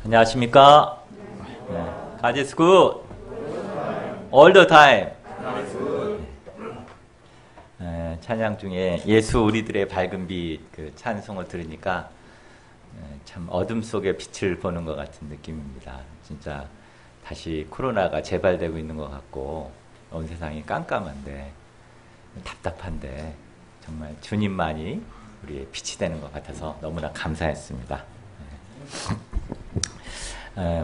안녕하십니까? 네. God is good. All the time. 찬양 중에 예수 우리들의 밝은 빛 그 찬송을 들으니까 참 어둠 속에 빛을 보는 것 같은 느낌입니다. 진짜 다시 코로나가 재발되고 있는 것 같고 온 세상이 깜깜한데 답답한데 정말 주님만이 우리의 빛이 되는 것 같아서 너무나 감사했습니다.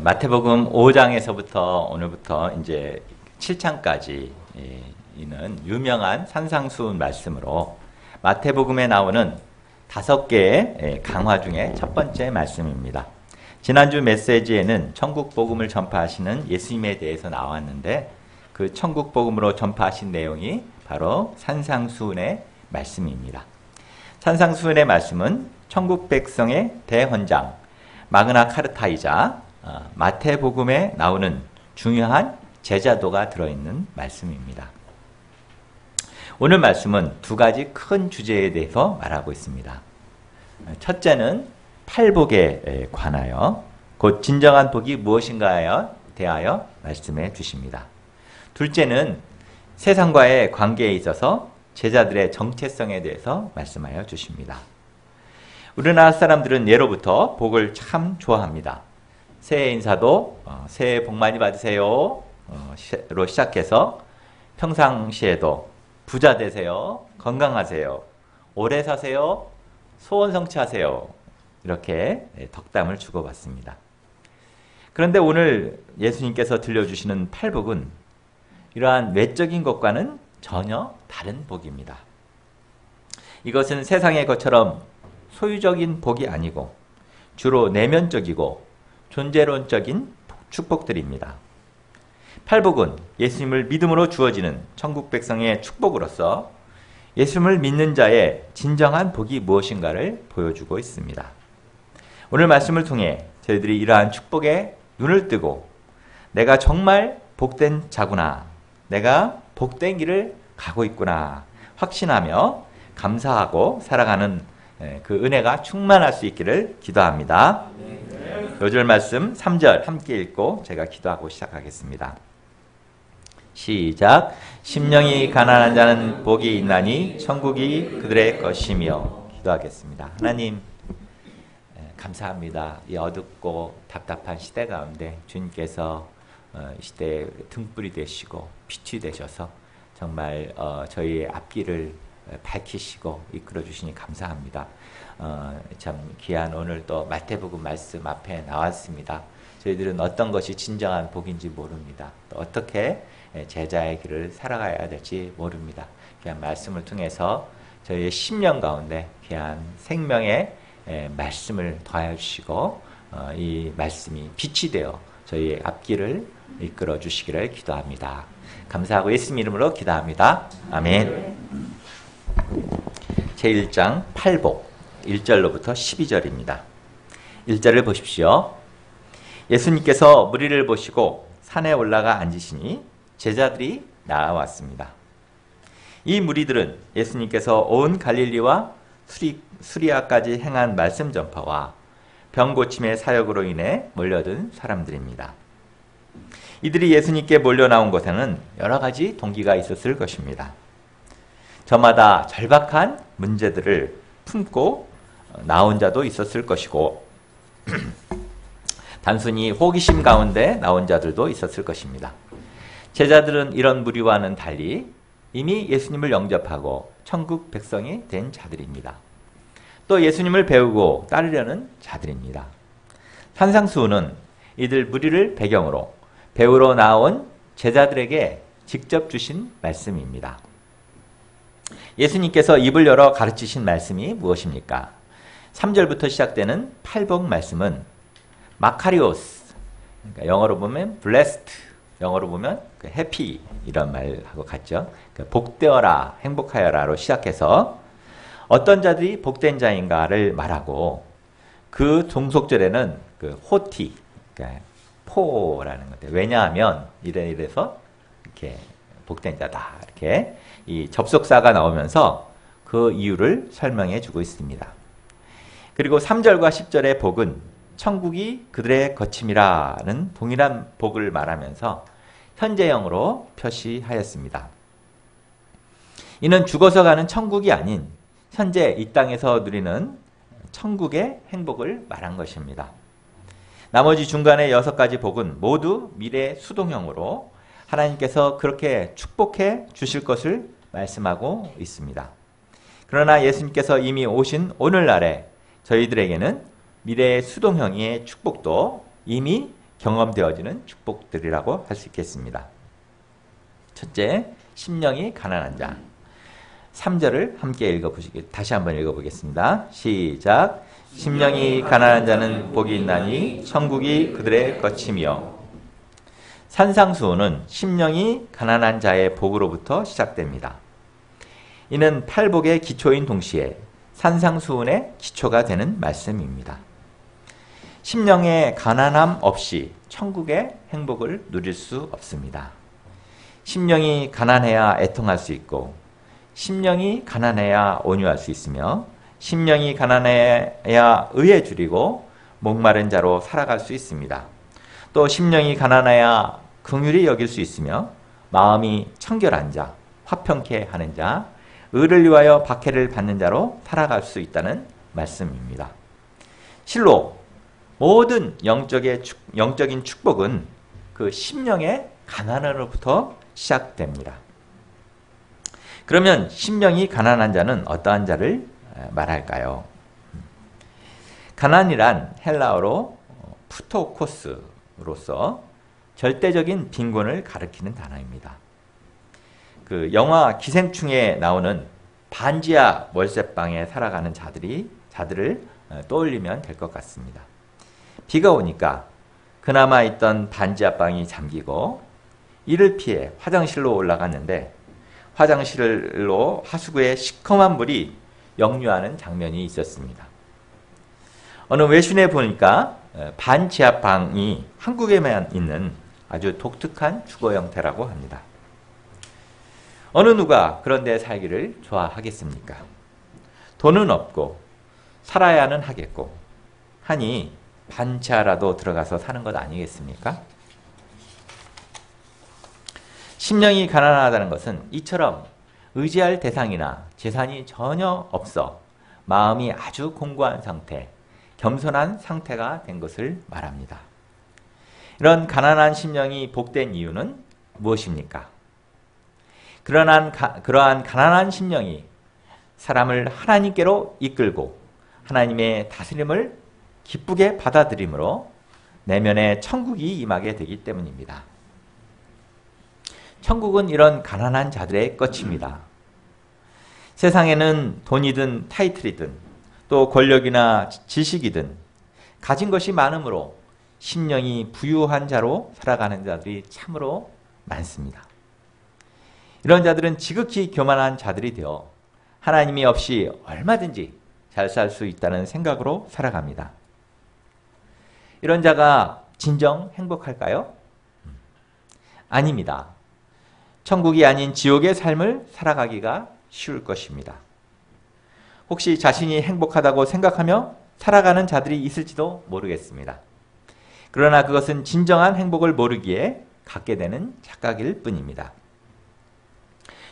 마태복음 5장에서부터 오늘부터 이제 7장까지 이는 유명한 산상수훈 말씀으로 마태복음에 나오는 5개의 강화 중에 첫 번째 말씀입니다. 지난주 메시지에는 천국복음을 전파하시는 예수님에 대해서 나왔는데 그 천국복음으로 전파하신 내용이 바로 산상수훈의 말씀입니다. 산상수훈의 말씀은 천국 백성의 대헌장 마그나 카르타이자 마태복음에 나오는 중요한 제자도가 들어있는 말씀입니다. 오늘 말씀은 2가지 큰 주제에 대해서 말하고 있습니다. 첫째는 팔복에 관하여 곧 진정한 복이 무엇인가에 대하여 말씀해 주십니다. 둘째는 세상과의 관계에 있어서 제자들의 정체성에 대해서 말씀하여 주십니다. 우리나라 사람들은 예로부터 복을 참 좋아합니다. 새해 인사도 새해 복 많이 받으세요 로 시작해서 평상시에도 부자 되세요, 건강하세요, 오래 사세요, 소원 성취하세요 이렇게 덕담을 주고받습니다. 그런데 오늘 예수님께서 들려주시는 팔복은 이러한 외적인 것과는 전혀 다른 복입니다. 이것은 세상의 것처럼 소유적인 복이 아니고 주로 내면적이고 존재론적인 축복들입니다. 팔복은 예수님을 믿음으로 주어지는 천국 백성의 축복으로서 예수님을 믿는 자의 진정한 복이 무엇인가를 보여주고 있습니다. 오늘 말씀을 통해 저희들이 이러한 축복에 눈을 뜨고 내가 정말 복된 자구나, 내가 복된 길을 가고 있구나 확신하며 감사하고 살아가는 그 은혜가 충만할 수 있기를 기도합니다. 요절 말씀 3절 함께 읽고 제가 기도하고 시작하겠습니다. 시작. 심령이 가난한 자는 복이 있나니 천국이 그들의 것이며. 기도하겠습니다. 하나님 감사합니다. 이 어둡고 답답한 시대 가운데 주님께서 이 시대의 등불이 되시고 빛이 되셔서 정말 저희의 앞길을 밝히시고 이끌어 주시니 감사합니다. 참 귀한 오늘 또 마태복음 말씀 앞에 나왔습니다. 저희들은 어떤 것이 진정한 복인지 모릅니다. 또 어떻게 제자의 길을 살아가야 될지 모릅니다. 귀한 말씀을 통해서 저희의 심령 가운데 귀한 생명의 말씀을 더하여 주시고 이 말씀이 빛이 되어 저희의 앞길을 이끌어 주시기를 기도합니다. 감사하고 예수님 이름으로 기도합니다. 아멘. 제1장 팔복 1절로부터 12절입니다. 1절을 보십시오. 예수님께서 무리를 보시고 산에 올라가 앉으시니 제자들이 나아왔습니다. 이 무리들은 예수님께서 온 갈릴리와 수리아까지 행한 말씀 전파와 병 고침의 사역으로 인해 몰려든 사람들입니다. 이들이 예수님께 몰려 나온 것에는 여러 가지 동기가 있었을 것입니다. 저마다 절박한 문제들을 품고 나온 자도 있었을 것이고 단순히 호기심 가운데 나온 자들도 있었을 것입니다. 제자들은 이런 무리와는 달리 이미 예수님을 영접하고 천국 백성이 된 자들입니다. 또 예수님을 배우고 따르려는 자들입니다. 산상수훈은 이들 무리를 배경으로 배우러 나온 제자들에게 직접 주신 말씀입니다. 예수님께서 입을 열어 가르치신 말씀이 무엇입니까? 3절부터 시작되는 팔복 말씀은 마카리오스, 그러니까 영어로 보면 blessed, 영어로 보면 happy 이런 말하고 같죠. 복되어라, 행복하여라로 시작해서 어떤 자들이 복된 자인가를 말하고 그 종속절에는 호티, 그러니까 포라는 건데 왜냐하면 이래서 이렇게 복된 자다 이렇게 이 접속사가 나오면서 그 이유를 설명해 주고 있습니다. 그리고 3절과 10절의 복은 천국이 그들의 거침이라는 동일한 복을 말하면서 현재형으로 표시하였습니다. 이는 죽어서 가는 천국이 아닌 현재 이 땅에서 누리는 천국의 행복을 말한 것입니다. 나머지 중간의 6가지 복은 모두 미래 수동형으로 하나님께서 그렇게 축복해 주실 것을 말씀하고 있습니다. 그러나 예수님께서 이미 오신 오늘날에 저희들에게는 미래의 수동형의 축복도 이미 경험되어지는 축복들이라고 할 수 있겠습니다. 첫째, 심령이 가난한 자. 3절을 함께 다시 한번 읽어보겠습니다. 시작. 심령이 가난한 자는 복이 있나니 천국이 그들의 거침이요. 산상수훈은 심령이 가난한 자의 복으로부터 시작됩니다. 이는 팔복의 기초인 동시에 산상수훈의 기초가 되는 말씀입니다. 심령의 가난함 없이 천국의 행복을 누릴 수 없습니다. 심령이 가난해야 애통할 수 있고, 심령이 가난해야 온유할 수 있으며, 심령이 가난해야 의에 줄이고 목마른 자로 살아갈 수 있습니다. 또 심령이 가난해야 긍휼히 여길 수 있으며 마음이 청결한 자, 화평케 하는 자, 의를 위하여 박해를 받는 자로 살아갈 수 있다는 말씀입니다. 실로 모든 영적인 축복은 그 심령의 가난으로부터 시작됩니다. 그러면 심령이 가난한 자는 어떠한 자를 말할까요? 가난이란 헬라어로 푸토코스로서 절대적인 빈곤을 가리키는 단어입니다. 그 영화 기생충에 나오는 반지하 월세방에 살아가는 자들을 떠올리면 될 것 같습니다. 비가 오니까 그나마 있던 반지하방이 잠기고 이를 피해 화장실로 올라갔는데 화장실로 하수구에 시커먼 물이 역류하는 장면이 있었습니다. 어느 외신에 보니까 반지하방이 한국에만 있는 아주 독특한 주거 형태라고 합니다. 어느 누가 그런 데 살기를 좋아하겠습니까? 돈은 없고 살아야는 하겠고 하니 반지하라도 들어가서 사는 것 아니겠습니까? 심령이 가난하다는 것은 이처럼 의지할 대상이나 재산이 전혀 없어 마음이 아주 공고한 상태, 겸손한 상태가 된 것을 말합니다. 이런 가난한 심령이 복된 이유는 무엇입니까? 그러한 가난한 심령이 사람을 하나님께로 이끌고 하나님의 다스림을 기쁘게 받아들이므로 내면에 천국이 임하게 되기 때문입니다. 천국은 이런 가난한 자들의 것입니다. 세상에는 돈이든 타이틀이든 또 권력이나 지식이든 가진 것이 많으므로 심령이 부유한 자로 살아가는 자들이 참으로 많습니다. 이런 자들은 지극히 교만한 자들이 되어 하나님이 없이 얼마든지 잘 살 수 있다는 생각으로 살아갑니다. 이런 자가 진정 행복할까요? 아닙니다. 천국이 아닌 지옥의 삶을 살아가기가 쉬울 것입니다. 혹시 자신이 행복하다고 생각하며 살아가는 자들이 있을지도 모르겠습니다. 그러나 그것은 진정한 행복을 모르기에 갖게 되는 착각일 뿐입니다.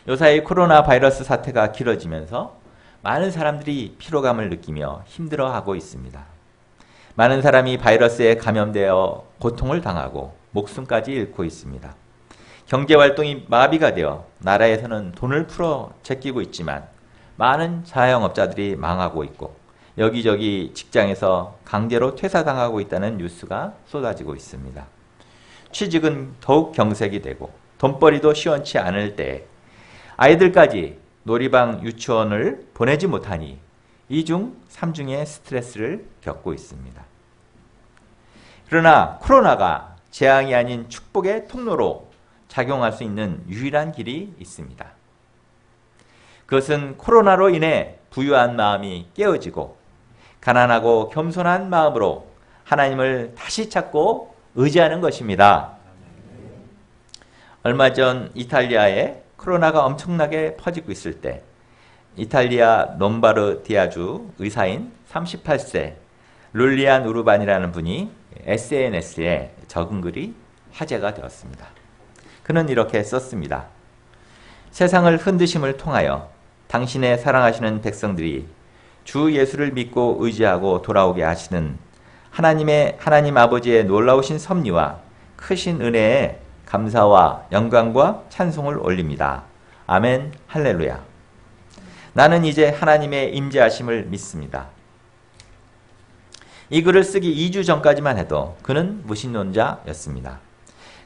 요사이 코로나 바이러스 사태가 길어지면서 많은 사람들이 피로감을 느끼며 힘들어하고 있습니다. 많은 사람이 바이러스에 감염되어 고통을 당하고 목숨까지 잃고 있습니다. 경제활동이 마비가 되어 나라에서는 돈을 풀어 제끼고 있지만 많은 자영업자들이 망하고 있고 여기저기 직장에서 강제로 퇴사당하고 있다는 뉴스가 쏟아지고 있습니다. 취직은 더욱 경색이 되고 돈벌이도 시원치 않을 때에 아이들까지 놀이방 유치원을 보내지 못하니 2중, 3중의 스트레스를 겪고 있습니다. 그러나 코로나가 재앙이 아닌 축복의 통로로 작용할 수 있는 유일한 길이 있습니다. 그것은 코로나로 인해 부유한 마음이 깨어지고 가난하고 겸손한 마음으로 하나님을 다시 찾고 의지하는 것입니다. 얼마 전 이탈리아에 코로나가 엄청나게 퍼지고 있을 때 이탈리아 롬바르디아주 의사인 38세 룰리안 우르반이라는 분이 SNS에 적은 글이 화제가 되었습니다. 그는 이렇게 썼습니다. 세상을 흔드심을 통하여 당신의 사랑하시는 백성들이 주 예수를 믿고 의지하고 돌아오게 하시는 하나님 아버지의 놀라우신 섭리와 크신 은혜에 감사와 영광과 찬송을 올립니다. 아멘, 할렐루야. 나는 이제 하나님의 임재하심을 믿습니다. 이 글을 쓰기 2주 전까지만 해도 그는 무신론자였습니다.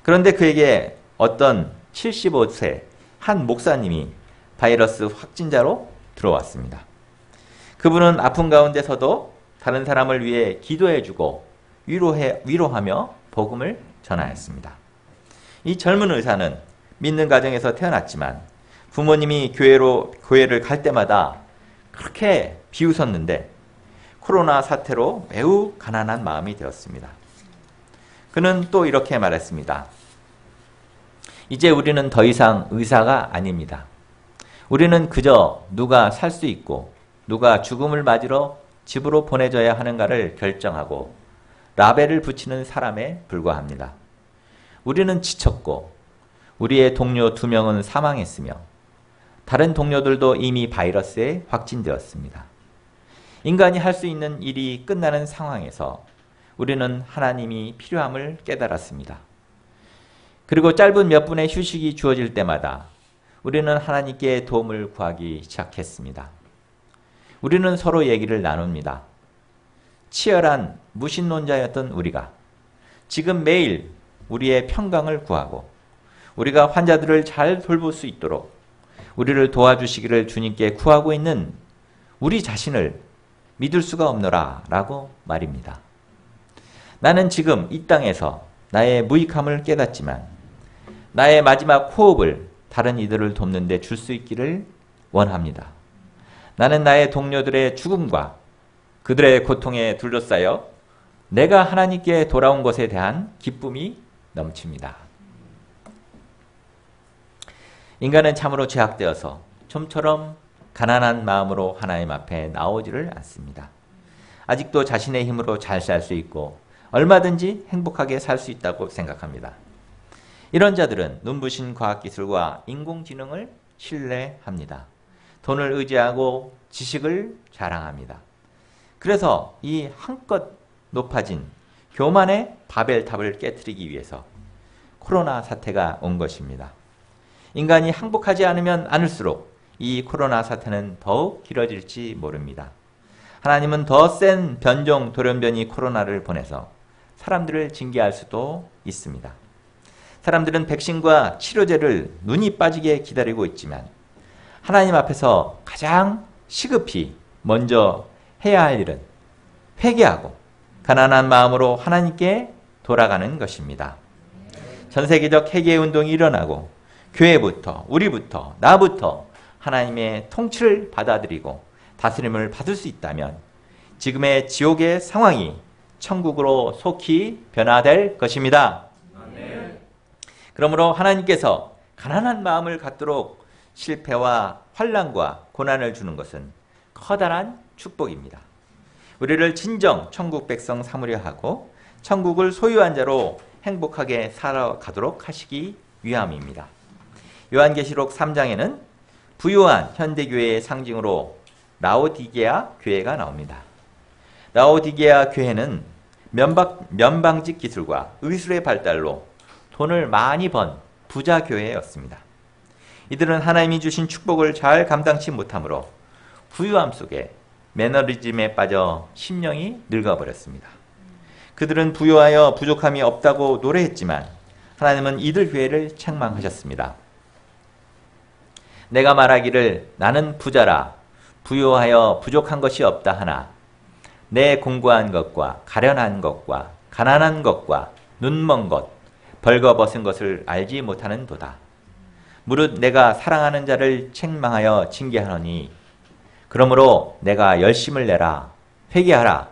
그런데 그에게 어떤 75세 한 목사님이 바이러스 확진자로 들어왔습니다. 그분은 아픈 가운데서도 다른 사람을 위해 기도해주고 위로하며 복음을 전하였습니다. 이 젊은 의사는 믿는 가정에서 태어났지만 부모님이 교회를 갈 때마다 그렇게 비웃었는데 코로나 사태로 매우 가난한 마음이 되었습니다. 그는 또 이렇게 말했습니다. 이제 우리는 더 이상 의사가 아닙니다. 우리는 그저 누가 살 수 있고 누가 죽음을 맞으러 집으로 보내져야 하는가를 결정하고 라벨을 붙이는 사람에 불과합니다. 우리는 지쳤고 우리의 동료 2명은 사망했으며 다른 동료들도 이미 바이러스에 확진되었습니다. 인간이 할 수 있는 일이 끝나는 상황에서 우리는 하나님이 필요함을 깨달았습니다. 그리고 짧은 몇 분의 휴식이 주어질 때마다 우리는 하나님께 도움을 구하기 시작했습니다. 우리는 서로 얘기를 나눕니다. 치열한 무신론자였던 우리가 지금 매일 우리의 평강을 구하고 우리가 환자들을 잘 돌볼 수 있도록 우리를 도와주시기를 주님께 구하고 있는 우리 자신을 믿을 수가 없노라 라고 말입니다. 나는 지금 이 땅에서 나의 무익함을 깨닫지만 나의 마지막 호흡을 다른 이들을 돕는 데 줄 수 있기를 원합니다. 나는 나의 동료들의 죽음과 그들의 고통에 둘러싸여 내가 하나님께 돌아온 것에 대한 기쁨이 넘칩니다. 인간은 참으로 죄악되어서 좀처럼 가난한 마음으로 하나님 앞에 나오지를 않습니다. 아직도 자신의 힘으로 잘 살 수 있고 얼마든지 행복하게 살 수 있다고 생각합니다. 이런 자들은 눈부신 과학기술과 인공지능을 신뢰합니다. 돈을 의지하고 지식을 자랑합니다. 그래서 이 한껏 높아진 교만의 바벨탑을 깨트리기 위해서 코로나 사태가 온 것입니다. 인간이 항복하지 않으면 않을수록 이 코로나 사태는 더욱 길어질지 모릅니다. 하나님은 더 센 변종 돌연변이 코로나를 보내서 사람들을 징계할 수도 있습니다. 사람들은 백신과 치료제를 눈이 빠지게 기다리고 있지만 하나님 앞에서 가장 시급히 먼저 해야 할 일은 회개하고 가난한 마음으로 하나님께 돌아가는 것입니다. 전 세계적 회개운동이 일어나고 교회부터 우리부터 나부터 하나님의 통치를 받아들이고 다스림을 받을 수 있다면 지금의 지옥의 상황이 천국으로 속히 변화될 것입니다. 아멘. 그러므로 하나님께서 가난한 마음을 갖도록 실패와 환난과 고난을 주는 것은 커다란 축복입니다. 우리를 진정 천국 백성 삼으려 하고 천국을 소유한 자로 행복하게 살아가도록 하시기 위함입니다. 요한계시록 3장에는 부유한 현대교회의 상징으로 라오디게아 교회가 나옵니다. 라오디게아 교회는 면방직 기술과 의술의 발달로 돈을 많이 번 부자 교회였습니다. 이들은 하나님이 주신 축복을 잘 감당치 못하므로 부유함 속에 매너리즘에 빠져 심령이 늙어버렸습니다. 그들은 부유하여 부족함이 없다고 노래했지만 하나님은 이들 교회를 책망하셨습니다. 내가 말하기를 나는 부자라 부유하여 부족한 것이 없다 하나 내 공고한 것과 가련한 것과 가난한 것과 눈먼 것 벌거벗은 것을 알지 못하는 도다. 무릇 내가 사랑하는 자를 책망하여 징계하노니 그러므로 내가 열심을 내라 회개하라.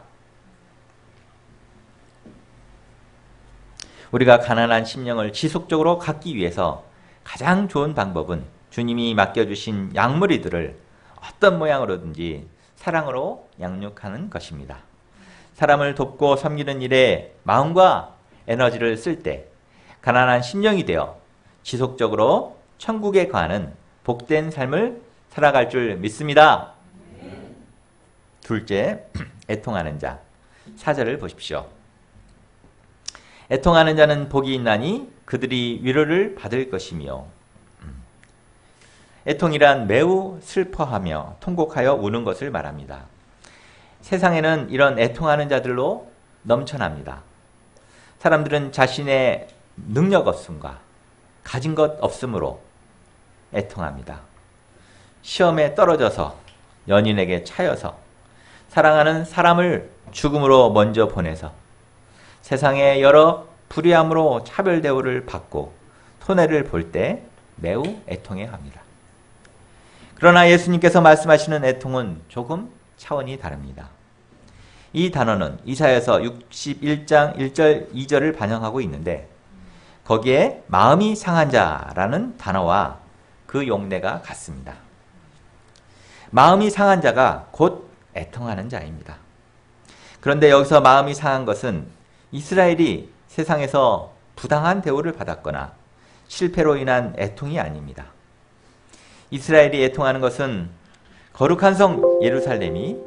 우리가 가난한 심령을 지속적으로 갖기 위해서 가장 좋은 방법은 주님이 맡겨주신 양무리들을 어떤 모양으로든지 사랑으로 양육하는 것입니다. 사람을 돕고 섬기는 일에 마음과 에너지를 쓸 때 가난한 심령이 되어 지속적으로 천국에 가는 복된 삶을 살아갈 줄 믿습니다. 둘째, 애통하는 자. 4절을 보십시오. 애통하는 자는 복이 있나니 그들이 위로를 받을 것이며. 애통이란 매우 슬퍼하며 통곡하여 우는 것을 말합니다. 세상에는 이런 애통하는 자들로 넘쳐납니다. 사람들은 자신의 능력 없음과 가진 것 없음으로 애통합니다. 시험에 떨어져서 연인에게 차여서 사랑하는 사람을 죽음으로 먼저 보내서 세상의 여러 불의함으로 차별 대우를 받고 손해를 볼 때 매우 애통해합니다. 그러나 예수님께서 말씀하시는 애통은 조금 차원이 다릅니다. 이 단어는 이사야서 61장 1절 2절을 반영하고 있는데 거기에 마음이 상한 자라는 단어와 그 용례가 같습니다. 마음이 상한 자가 곧 애통하는 자입니다. 그런데 여기서 마음이 상한 것은 이스라엘이 세상에서 부당한 대우를 받았거나 실패로 인한 애통이 아닙니다. 이스라엘이 애통하는 것은 거룩한 성 예루살렘이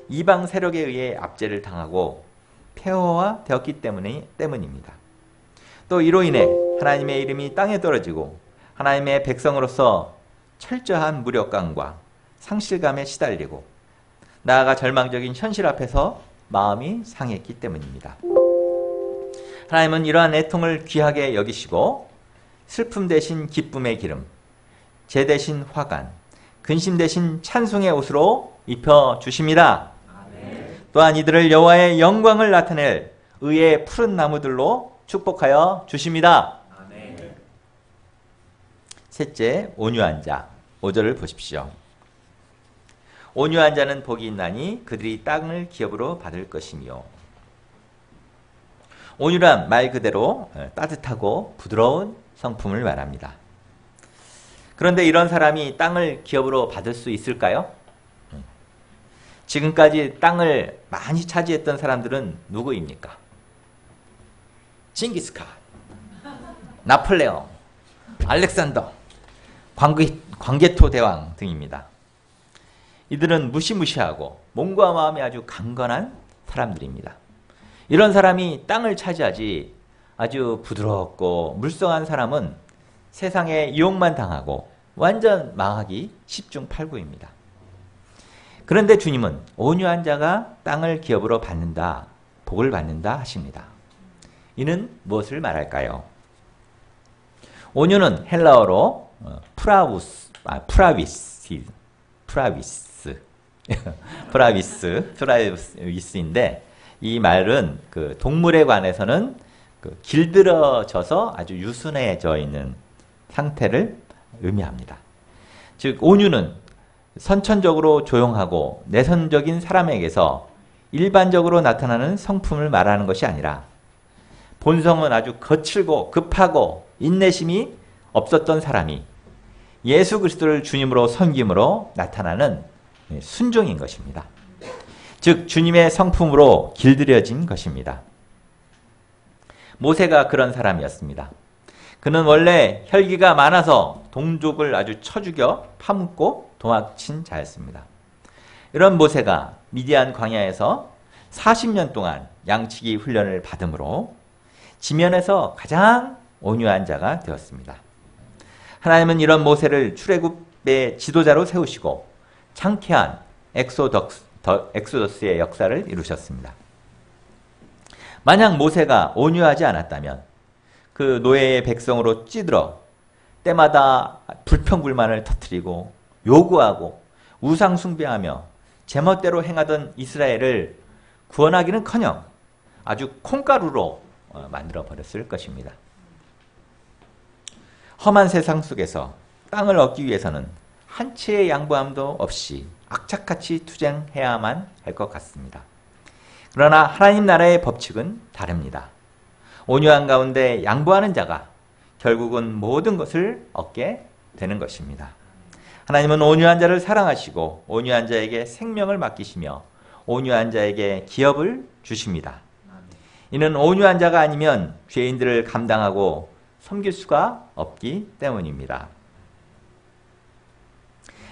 이방 세력에 의해 압제를 당하고 폐허화되었기 때문입니다. 또 이로 인해 하나님의 이름이 땅에 떨어지고 하나님의 백성으로서 철저한 무력감과 상실감에 시달리고 나아가 절망적인 현실 앞에서 마음이 상했기 때문입니다. 하나님은 이러한 애통을 귀하게 여기시고 슬픔 대신 기쁨의 기름, 재 대신 화관, 근심 대신 찬송의 옷으로 입혀주십니다. 또한 이들을 여호와의 영광을 나타낼 의의 푸른 나무들로 축복하여 주십니다. 아멘. 셋째, 온유한 자. 5절을 보십시오. 온유한 자는 복이 있나니 그들이 땅을 기업으로 받을 것이며. 온유란 말 그대로 따뜻하고 부드러운 성품을 말합니다. 그런데 이런 사람이 땅을 기업으로 받을 수 있을까요? 지금까지 땅을 많이 차지했던 사람들은 누구입니까? 징기스칸, 나폴레옹, 알렉산더, 광개토 대왕 등입니다. 이들은 무시무시하고 몸과 마음이 아주 강건한 사람들입니다. 이런 사람이 땅을 차지하지 아주 부드럽고 물성한 사람은 세상에 유혹만 당하고 완전 망하기 10중 8구입니다. 그런데 주님은 온유한 자가 땅을 기업으로 받는다, 복을 받는다 하십니다. 이는 무엇을 말할까요? 온유는 헬라어로 프라비스인데 이 말은 그 동물에 관해서는 길들여져서 아주 유순해져 있는 상태를 의미합니다. 즉 온유는 선천적으로 조용하고 내선적인 사람에게서 일반적으로 나타나는 성품을 말하는 것이 아니라 본성은 아주 거칠고 급하고 인내심이 없었던 사람이 예수 그리스도를 주님으로 섬김으로 나타나는 순종인 것입니다. 즉 주님의 성품으로 길들여진 것입니다. 모세가 그런 사람이었습니다. 그는 원래 혈기가 많아서 동족을 아주 쳐 죽여 파묻고 도망친 자였습니다. 이런 모세가 미디안 광야에서 40년 동안 양치기 훈련을 받음으로 지면에서 가장 온유한 자가 되었습니다. 하나님은 이런 모세를 출애굽의 지도자로 세우시고 창쾌한 엑소더스의 역사를 이루셨습니다. 만약 모세가 온유하지 않았다면 그 노예의 백성으로 찌들어 때마다 불평불만을 터뜨리고 요구하고 우상 숭배하며 제멋대로 행하던 이스라엘을 구원하기는커녕 아주 콩가루로 만들어 버렸을 것입니다. 험한 세상 속에서 땅을 얻기 위해서는 한 치의 양보함도 없이 악착같이 투쟁해야만 할 것 같습니다. 그러나 하나님 나라의 법칙은 다릅니다. 온유한 가운데 양보하는 자가 결국은 모든 것을 얻게 되는 것입니다. 하나님은 온유한 자를 사랑하시고 온유한 자에게 생명을 맡기시며 온유한 자에게 기업을 주십니다. 이는 온유한 자가 아니면 죄인들을 감당하고 섬길 수가 없기 때문입니다.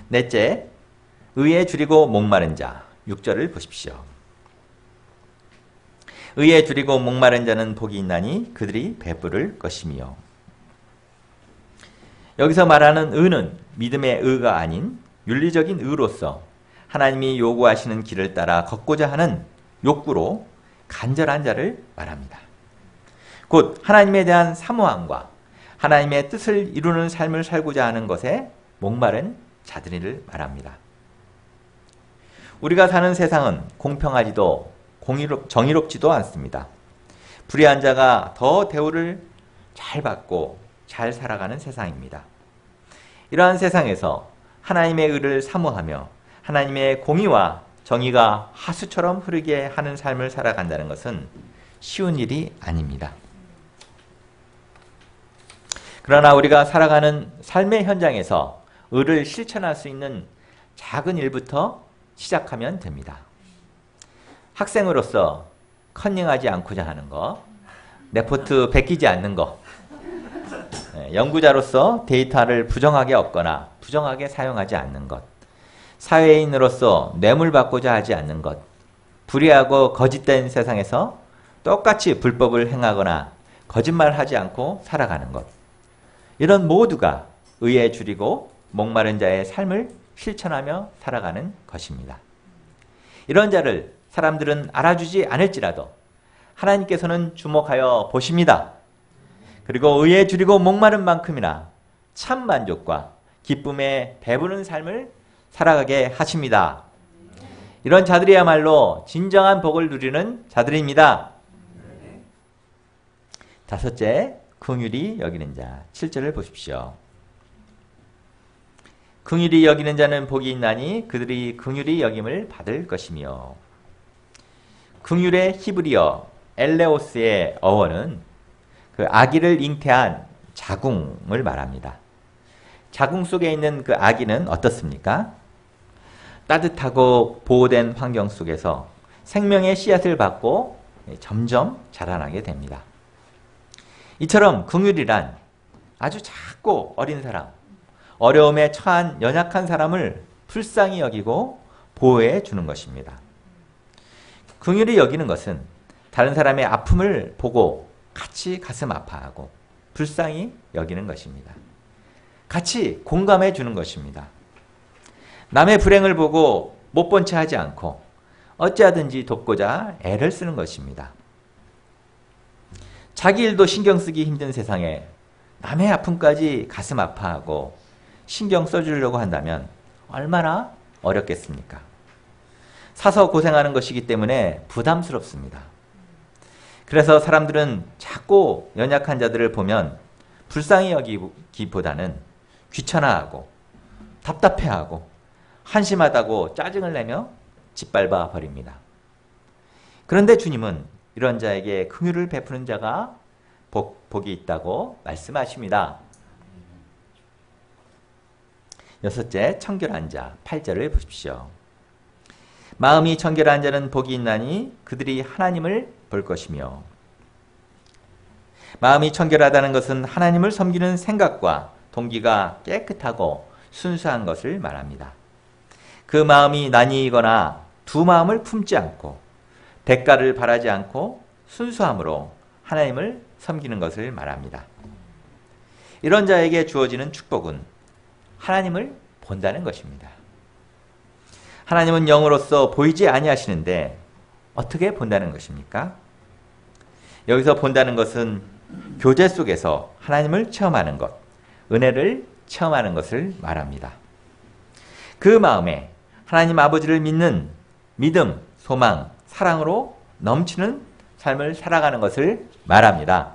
넷째, 의에 줄이고 목마른 자. 6절을 보십시오. 의에 줄이고 목마른 자는 복이 있나니 그들이 배부를 것이며. 여기서 말하는 의는 믿음의 의가 아닌 윤리적인 의로서 하나님이 요구하시는 길을 따라 걷고자 하는 욕구로 간절한 자를 말합니다. 곧 하나님에 대한 사모함과 하나님의 뜻을 이루는 삶을 살고자 하는 것에 목마른 자들을 말합니다. 우리가 사는 세상은 공평하지도 정의롭지도 않습니다. 불의한 자가 더 대우를 잘 받고 잘 살아가는 세상입니다. 이러한 세상에서 하나님의 의를 사모하며 하나님의 공의와 정의가 하수처럼 흐르게 하는 삶을 살아간다는 것은 쉬운 일이 아닙니다. 그러나 우리가 살아가는 삶의 현장에서 의를 실천할 수 있는 작은 일부터 시작하면 됩니다. 학생으로서 컨닝하지 않고자 하는 것, 레포트 베끼지 않는 것, 연구자로서 데이터를 부정하게 얻거나 부정하게 사용하지 않는 것, 사회인으로서 뇌물 받고자 하지 않는 것, 불의하고 거짓된 세상에서 똑같이 불법을 행하거나 거짓말하지 않고 살아가는 것, 이런 모두가 의에 줄이고 목마른 자의 삶을 실천하며 살아가는 것입니다. 이런 자를 사람들은 알아주지 않을지라도 하나님께서는 주목하여 보십니다. 그리고 의에 줄이고 목마른 만큼이나 참 만족과 기쁨에 배부른 삶을 살아가게 하십니다. 이런 자들이야말로 진정한 복을 누리는 자들입니다. 다섯째, 긍휼히 여기는 자. 7절을 보십시오. 긍휼히 여기는 자는 복이 있나니 그들이 긍휼히 여김을 받을 것이며. 긍휼의 히브리어 엘레오스의 어원은 그 아기를 잉태한 자궁을 말합니다. 자궁 속에 있는 그 아기는 어떻습니까? 따뜻하고 보호된 환경 속에서 생명의 씨앗을 받고 점점 자라나게 됩니다. 이처럼 긍휼이란 아주 작고 어린 사람, 어려움에 처한 연약한 사람을 불쌍히 여기고 보호해 주는 것입니다. 긍휼히 여기는 것은 다른 사람의 아픔을 보고 같이 가슴 아파하고 불쌍히 여기는 것입니다. 같이 공감해 주는 것입니다. 남의 불행을 보고 못 본 채 하지 않고 어찌하든지 돕고자 애를 쓰는 것입니다. 자기 일도 신경 쓰기 힘든 세상에 남의 아픔까지 가슴 아파하고 신경 써주려고 한다면 얼마나 어렵겠습니까? 사서 고생하는 것이기 때문에 부담스럽습니다. 그래서 사람들은 작고 연약한 자들을 보면 불쌍히 여기기보다는 귀찮아하고 답답해하고 한심하다고 짜증을 내며 짓밟아 버립니다. 그런데 주님은 이런 자에게 긍휼을 베푸는 자가 복이 있다고 말씀하십니다. 여섯째, 청결한 자. 8절을 보십시오. 마음이 청결한 자는 복이 있나니 그들이 하나님을 볼 것이며. 마음이 청결하다는 것은 하나님을 섬기는 생각과 동기가 깨끗하고 순수한 것을 말합니다. 그 마음이 나뉘거나 두 마음을 품지 않고 대가를 바라지 않고 순수함으로 하나님을 섬기는 것을 말합니다. 이런 자에게 주어지는 축복은 하나님을 본다는 것입니다. 하나님은 영으로서 보이지 아니하시는데 어떻게 본다는 것입니까? 여기서 본다는 것은 교제 속에서 하나님을 체험하는 것, 은혜를 체험하는 것을 말합니다. 그 마음에 하나님 아버지를 믿는 믿음, 소망, 사랑으로 넘치는 삶을 살아가는 것을 말합니다.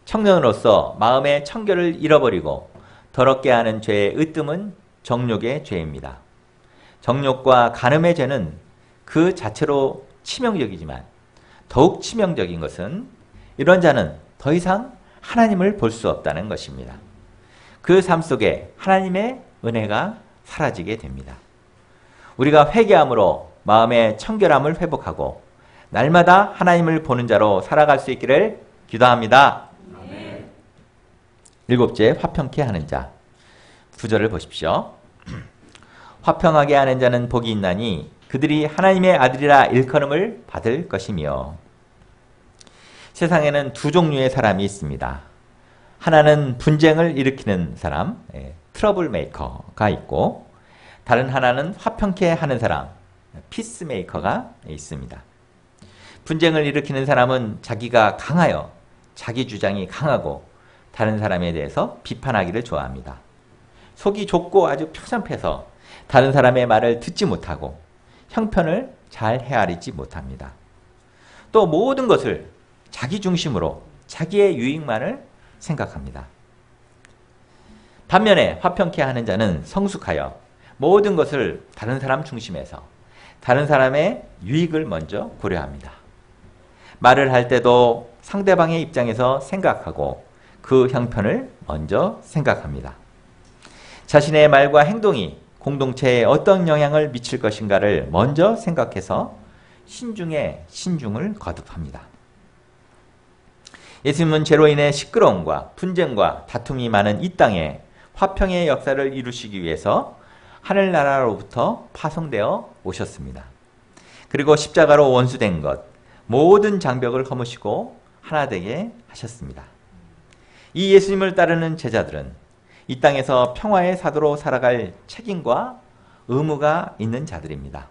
청년으로서 마음의 청결을 잃어버리고 더럽게 하는 죄의 으뜸은 정욕의 죄입니다. 정욕과 간음의 죄는 그 자체로 치명적이지만 더욱 치명적인 것은 이런 자는 더 이상 하나님을 볼 수 없다는 것입니다. 그 삶 속에 하나님의 은혜가 사라지게 됩니다. 우리가 회개함으로 마음의 청결함을 회복하고 날마다 하나님을 보는 자로 살아갈 수 있기를 기도합니다. 아멘. 일곱째, 화평케 하는 자. 9절을 보십시오. 화평하게 하는 자는 복이 있나니 그들이 하나님의 아들이라 일컬음을 받을 것이며. 세상에는 두 종류의 사람이 있습니다. 하나는 분쟁을 일으키는 사람, 트러블 메이커가 있고, 다른 하나는 화평케 하는 사람, 피스 메이커가 있습니다. 분쟁을 일으키는 사람은 자기가 강하여 자기 주장이 강하고 다른 사람에 대해서 비판하기를 좋아합니다. 속이 좁고 아주 편협해서 다른 사람의 말을 듣지 못하고 형편을 잘 헤아리지 못합니다. 또 모든 것을 자기 중심으로 자기의 유익만을 생각합니다. 반면에 화평케 하는 자는 성숙하여 모든 것을 다른 사람 중심에서 다른 사람의 유익을 먼저 고려합니다. 말을 할 때도 상대방의 입장에서 생각하고 그 형편을 먼저 생각합니다. 자신의 말과 행동이 공동체에 어떤 영향을 미칠 것인가를 먼저 생각해서 신중에 신중을 거듭합니다. 예수님은 죄로 인해 시끄러움과 분쟁과 다툼이 많은 이 땅에 화평의 역사를 이루시기 위해서 하늘나라로부터 파송되어 오셨습니다. 그리고 십자가로 원수된 것, 모든 장벽을 허무시고 하나 되게 하셨습니다. 이 예수님을 따르는 제자들은 이 땅에서 평화의 사도로 살아갈 책임과 의무가 있는 자들입니다.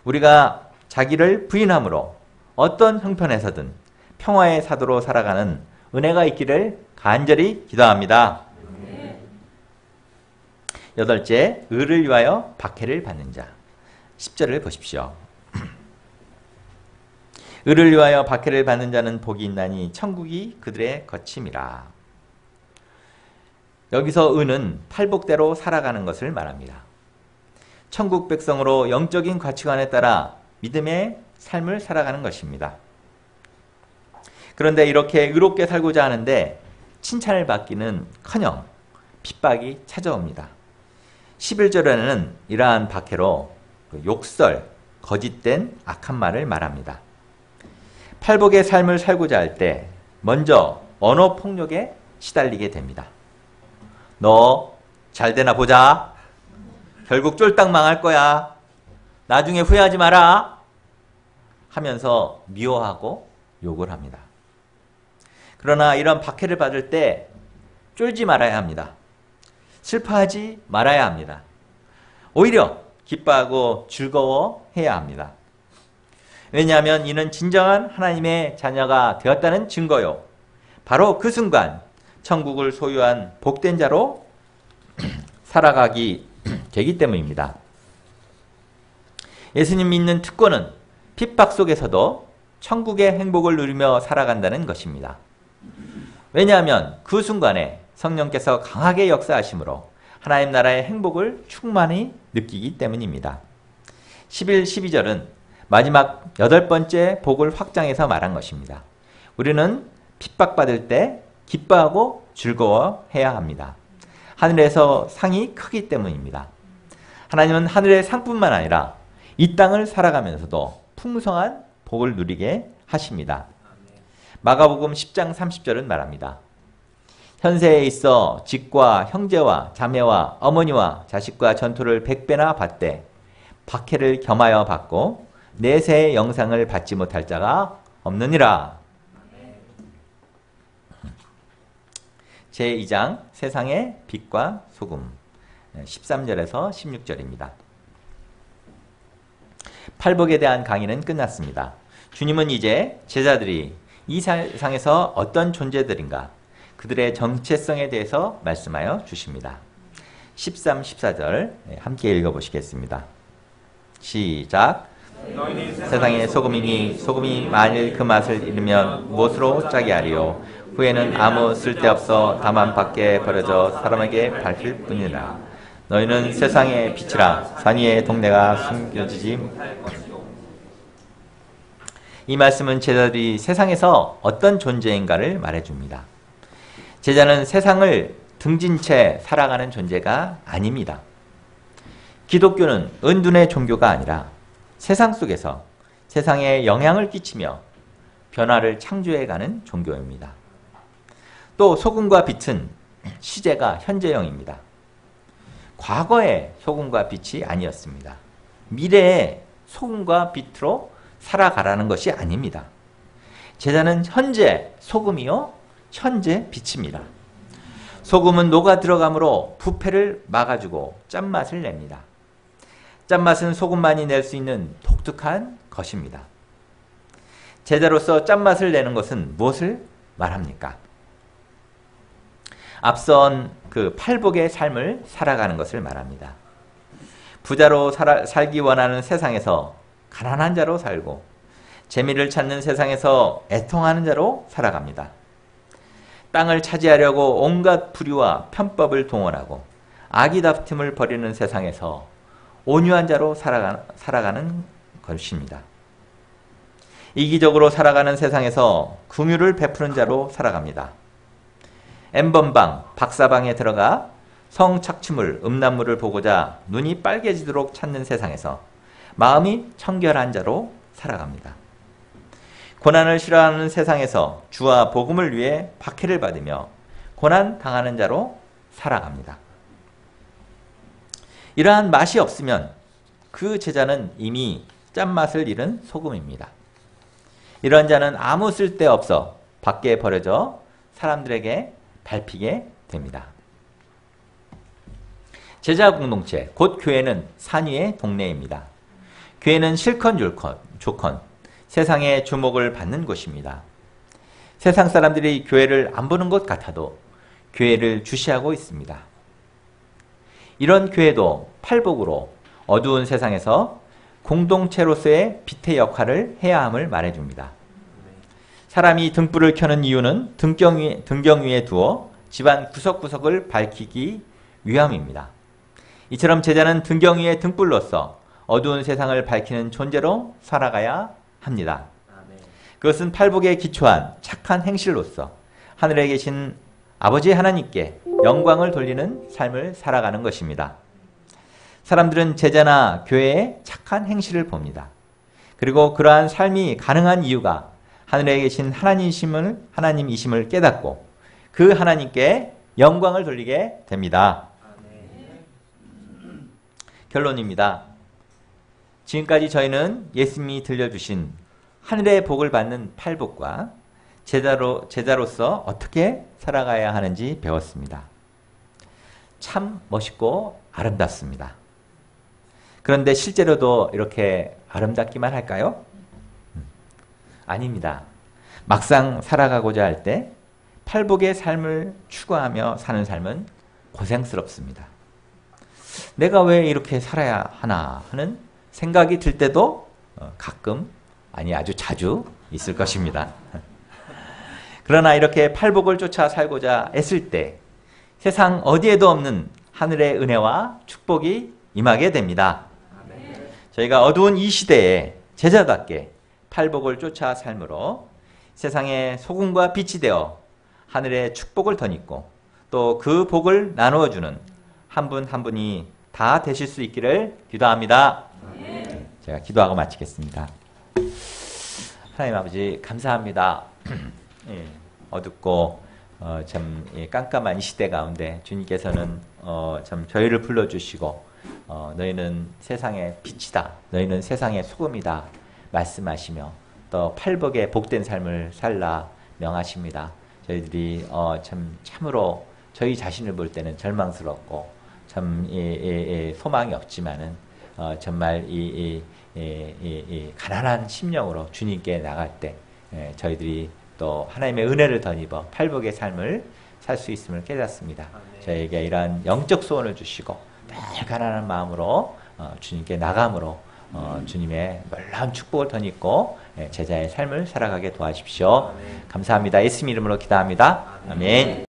우리가 자기를 부인함으로 어떤 형편에서든 평화의 사도로 살아가는 은혜가 있기를 간절히 기도합니다. 여덟째, 의를 위하여 박해를 받는 자. 10절을 보십시오. 의를 위하여 박해를 받는 자는 복이 있나니 천국이 그들의 거침이라. 여기서 의는 팔복대로 살아가는 것을 말합니다. 천국 백성으로 영적인 가치관에 따라 믿음의 삶을 살아가는 것입니다. 그런데 이렇게 의롭게 살고자 하는데 칭찬을 받기는커녕 핍박이 찾아옵니다. 11절에는 이러한 박해로 욕설, 거짓된 악한 말을 말합니다. 팔복의 삶을 살고자 할 때 먼저 언어 폭력에 시달리게 됩니다. 너 잘 되나 보자. 결국 쫄딱 망할 거야. 나중에 후회하지 마라. 하면서 미워하고 욕을 합니다. 그러나 이런 박해를 받을 때 쫄지 말아야 합니다. 슬퍼하지 말아야 합니다. 오히려 기뻐하고 즐거워해야 합니다. 왜냐하면 이는 진정한 하나님의 자녀가 되었다는 증거요. 바로 그 순간 천국을 소유한 복된 자로 살아가기 되기 때문입니다. 예수님 믿는 특권은 핍박 속에서도 천국의 행복을 누리며 살아간다는 것입니다. 왜냐하면 그 순간에 성령께서 강하게 역사하심으로 하나님 나라의 행복을 충만히 느끼기 때문입니다. 11, 12절은 마지막 8번째 복을 확장해서 말한 것입니다. 우리는 핍박받을 때 기뻐하고 즐거워해야 합니다. 하늘에서 상이 크기 때문입니다. 하나님은 하늘의 상뿐만 아니라 이 땅을 살아가면서도 풍성한 복을 누리게 하십니다. 마가복음 10장 30절은 말합니다. 현세에 있어 직과 형제와 자매와 어머니와 자식과 전투를 100배나 받되 박해를 겸하여 받고 내세의 영상을 받지 못할 자가 없느니라. 제2장 세상의 빛과 소금 13절에서 16절입니다. 팔복에 대한 강의는 끝났습니다. 주님은 이제 제자들이 이 세상에서 어떤 존재들인가 그들의 정체성에 대해서 말씀하여 주십니다. 13, 14절 함께 읽어보시겠습니다. 시작. 세상의 소금이니 소금이 만일 그 맛을 잃으면 무엇으로 짜게 하리요. 후에는 아무 쓸데없어 다만 밖에 버려져 사람에게 밝힐 뿐이라. 너희는 세상의 빛이라. 산 위의 동네가 숨겨지지. 이 말씀은 제자들이 세상에서 어떤 존재인가를 말해줍니다. 제자는 세상을 등진 채 살아가는 존재가 아닙니다. 기독교는 은둔의 종교가 아니라 세상 속에서 세상에 영향을 끼치며 변화를 창조해가는 종교입니다. 또 소금과 빛은 시제가 현재형입니다. 과거의 소금과 빛이 아니었습니다. 미래의 소금과 빛으로 살아가라는 것이 아닙니다. 제자는 현재 소금이요 현재 빛입니다. 소금은 녹아 들어가므로 부패를 막아주고 짠맛을 냅니다. 짠맛은 소금만이 낼 수 있는 독특한 것입니다. 제자로서 짠맛을 내는 것은 무엇을 말합니까? 앞선 그 팔복의 삶을 살아가는 것을 말합니다. 부자로 살기 원하는 세상에서 가난한 자로 살고 재미를 찾는 세상에서 애통하는 자로 살아갑니다. 땅을 차지하려고 온갖 불의와 편법을 동원하고 악의 다툼을 벌이는 세상에서 온유한 자로 살아가는 것입니다. 이기적으로 살아가는 세상에서 긍휼을 베푸는 자로 살아갑니다. N번방, 박사방에 들어가 성착취물, 음란물을 보고자 눈이 빨개지도록 찾는 세상에서 마음이 청결한 자로 살아갑니다. 고난을 싫어하는 세상에서 주와 복음을 위해 박해를 받으며 고난 당하는 자로 살아갑니다. 이러한 맛이 없으면 그 제자는 이미 짠맛을 잃은 소금입니다. 이런 자는 아무 쓸데없어 밖에 버려져 사람들에게 밟히게 됩니다. 제자 공동체, 곧 교회는 산 위의 동네입니다. 교회는 실컷 좋건 세상의 주목을 받는 곳입니다. 세상 사람들이 교회를 안 보는 것 같아도 교회를 주시하고 있습니다. 이런 교회도 팔복으로 어두운 세상에서 공동체로서의 빛의 역할을 해야 함을 말해줍니다. 사람이 등불을 켜는 이유는 등경 위에 두어 집안 구석구석을 밝히기 위함입니다. 이처럼 제자는 등경 위의 등불로서 어두운 세상을 밝히는 존재로 살아가야 합니다. 그것은 팔복에 기초한 착한 행실로서 하늘에 계신 아버지 하나님께 영광을 돌리는 삶을 살아가는 것입니다. 사람들은 제자나 교회의 착한 행실을 봅니다. 그리고 그러한 삶이 가능한 이유가 하늘에 계신 하나님이심을 깨닫고 그 하나님께 영광을 돌리게 됩니다. 결론입니다. 지금까지 저희는 예수님이 들려주신 하늘의 복을 받는 팔복과 제자로서 어떻게 살아가야 하는지 배웠습니다. 참 멋있고 아름답습니다. 그런데 실제로도 이렇게 아름답기만 할까요? 아닙니다. 막상 살아가고자 할 때 팔복의 삶을 추구하며 사는 삶은 고생스럽습니다. 내가 왜 이렇게 살아야 하나 하는 생각이 들 때도 가끔, 아니 아주 자주 있을 것입니다. 그러나 이렇게 팔복을 쫓아 살고자 애쓸 때 세상 어디에도 없는 하늘의 은혜와 축복이 임하게 됩니다. 저희가 어두운 이 시대에 제자답게 팔복을 쫓아 삶으로 세상에 소금과 빛이 되어 하늘의 축복을 덧입고 또 그 복을 나누어주는 한 분 한 분이 다 되실 수 있기를 기도합니다. 제가 기도하고 마치겠습니다. 하나님 아버지 감사합니다. 어둡고 참 깜깜한 이 시대 가운데 주님께서는 참 저희를 불러주시고 너희는 세상의 빛이다. 너희는 세상의 소금이다. 말씀하시며 또 팔복의 복된 삶을 살라 명하십니다. 저희들이 참으로 저희 자신을 볼 때는 절망스럽고 참 소망이 없지만은 정말 이 가난한 심령으로 주님께 나갈 때 저희들이 또 하나님의 은혜를 덧입어 팔복의 삶을 살 수 있음을 깨닫습니다. 저에게 이러한 영적 소원을 주시고 늘 가난한 마음으로 주님께 나감으로 주님의 놀라운 축복을 덧입고 제자의 삶을 살아가게 도와주십시오. 감사합니다. 예수님 이름으로 기도합니다. 아멘.